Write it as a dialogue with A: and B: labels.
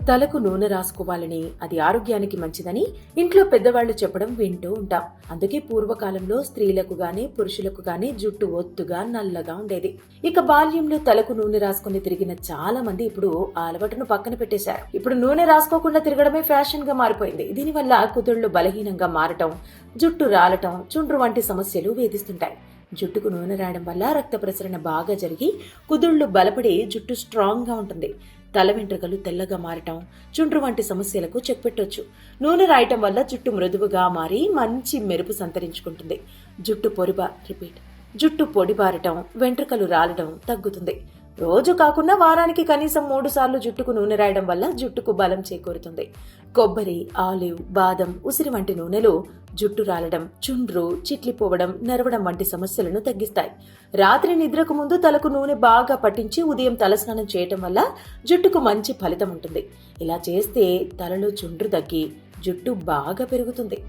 A: తలకు నూనె రాసుకోవాలని, అది ఆరోగ్యానికి మంచిదని ఇంట్లో పెద్దవాళ్లు చెప్పడం వింటూ ఉంటాం. అందుకే పూర్వకాలంలో స్త్రీలకు గాని పురుషులకు గాని జుట్టు ఒత్తుగా నల్లగా ఉండేది. ఇక బాల్యంలో తలకు నూనె రాసుకుని తిరిగిన చాలా మంది ఇప్పుడు ఆ అలవాటును పక్కన పెట్టేశారు. ఇప్పుడు నూనె రాసుకోకుండా తిరగడమే ఫ్యాషన్ గా మారిపోయింది. దీనివల్ల కుదుళ్లు బలహీనంగా మారటం, జుట్టు రాలటం, చుండ్రు వంటి సమస్యలు వేధిస్తుంటాయి. జుట్టుకు నూనె రాయడం వల్ల రక్త ప్రసరణ బాగా జరిగి కుదుళ్లు బలపడి జుట్టు స్ట్రాంగ్ గా ఉంటుంది. తల వెంట్రుకలు తెల్లగా మారటం, చుండ్రు వంటి సమస్యలకు చెక్ పెట్టొచ్చు. నూనె రాయటం వల్ల జుట్టు మృదువుగా మారి మంచి మెరుపు సంతరించుకుంటుంది. జుట్టు పొడిబారటం, వెంట్రుకలు రాలడం తగ్గుతుంది. రోజు కాకుండా వారానికి కనీసం 3 సార్లు జుట్టుకు నూనె రాయడం వల్ల జుట్టుకు బలం చేకూరుతుంది. కొబ్బరి, ఆలివ్, బాదం, ఉసిరి వంటి నూనెలు జుట్టు రాలడం, చుండ్రు, చిట్లిపోవడం, నెరవడం వంటి సమస్యలను తగ్గిస్తాయి. రాత్రి నిద్రకు ముందు తలకు నూనె బాగా పట్టించి ఉదయం తలస్నానం చేయటం వల్ల జుట్టుకు మంచి ఫలితం ఉంటుంది. ఇలా చేస్తే తలలో చుండ్రు తగ్గి జుట్టు బాగా పెరుగుతుంది.